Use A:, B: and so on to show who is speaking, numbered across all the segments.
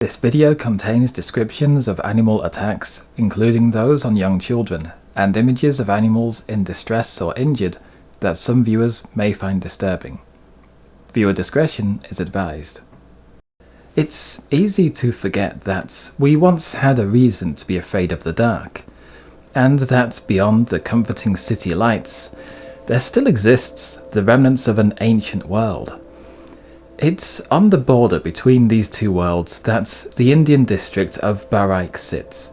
A: This video contains descriptions of animal attacks, including those on young children, and images of animals in distress or injured that some viewers may find disturbing. Viewer discretion is advised. It's easy to forget that we once had a reason to be afraid of the dark, and that beyond the comforting city lights, there still exists the remnants of an ancient world. It's on the border between these two worlds that the Indian district of Bahraich sits.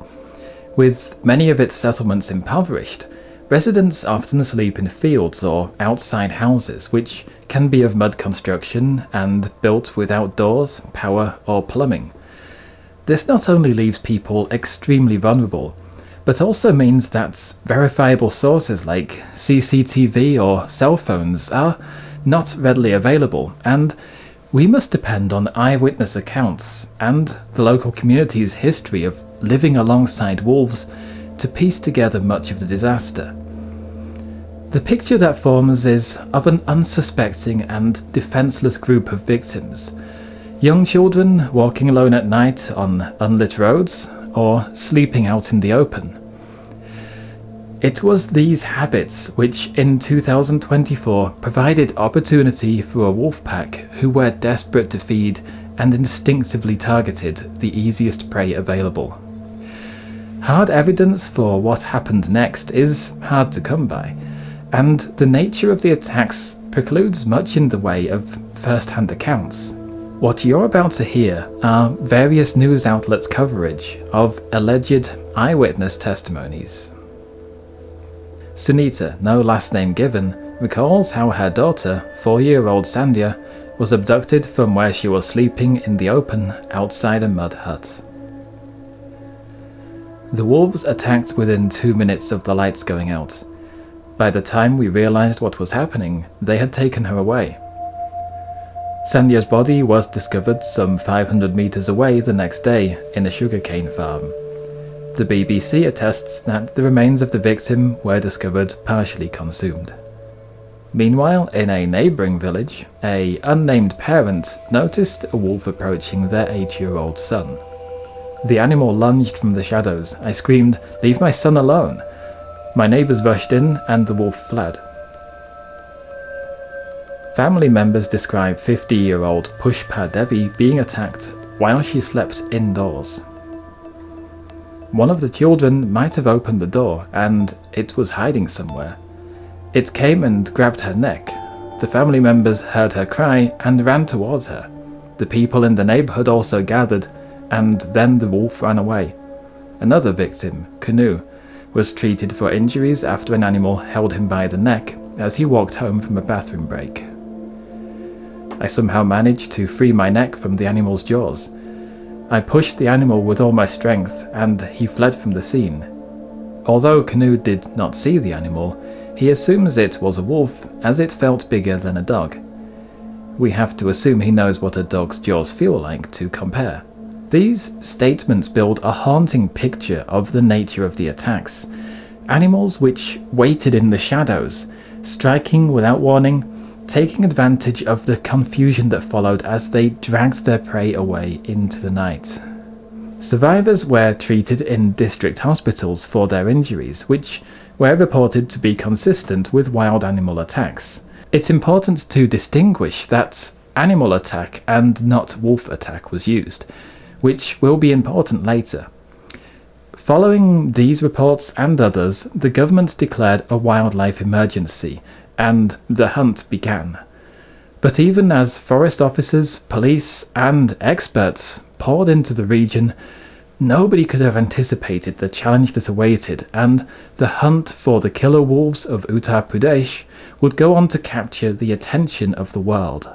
A: With many of its settlements impoverished, residents often sleep in fields or outside houses which can be of mud construction and built without doors, power or plumbing. This not only leaves people extremely vulnerable, but also means that verifiable sources like CCTV or cell phones are not readily available, and we must depend on eyewitness accounts and the local community's history of living alongside wolves to piece together much of the disaster. The picture that forms is of an unsuspecting and defenseless group of victims. Young children walking alone at night on unlit roads or sleeping out in the open. It was these habits which in 2024 provided opportunity for a wolf pack who were desperate to feed and instinctively targeted the easiest prey available. Hard evidence for what happened next is hard to come by, and the nature of the attacks precludes much in the way of first-hand accounts. What you're about to hear are various news outlets' coverage of alleged eyewitness testimonies. Sunita, no last name given, recalls how her daughter, 4-year-old Sandhya, was abducted from where she was sleeping in the open outside a mud hut. The wolves attacked within 2 minutes of the lights going out. By the time we realized what was happening, they had taken her away. Sandhya's body was discovered some 500 meters away the next day in a sugarcane farm. The BBC attests that the remains of the victim were discovered partially consumed. Meanwhile, in a neighbouring village, an unnamed parent noticed a wolf approaching their 8-year-old son. The animal lunged from the shadows. I screamed, "Leave my son alone!" My neighbours rushed in and the wolf fled. Family members describe 50-year-old Pushpa Devi being attacked while she slept indoors. One of the children might have opened the door, and it was hiding somewhere. It came and grabbed her neck. The family members heard her cry and ran towards her. The people in the neighbourhood also gathered, and then the wolf ran away. Another victim, Kanu, was treated for injuries after an animal held him by the neck as he walked home from a bathroom break. I somehow managed to free my neck from the animal's jaws. I pushed the animal with all my strength, and he fled from the scene. Although Kanu did not see the animal, he assumes it was a wolf, as it felt bigger than a dog. We have to assume he knows what a dog's jaws feel like to compare. These statements build a haunting picture of the nature of the attacks. Animals which waited in the shadows, striking without warning, taking advantage of the confusion that followed as they dragged their prey away into the night. Survivors were treated in district hospitals for their injuries, which were reported to be consistent with wild animal attacks. It's important to distinguish that animal attack and not wolf attack was used, which will be important later. Following these reports and others, the government declared a wildlife emergency, and the hunt began. But even as forest officers, police, and experts poured into the region, nobody could have anticipated the challenge that awaited, and the hunt for the killer wolves of Uttar Pradesh would go on to capture the attention of the world.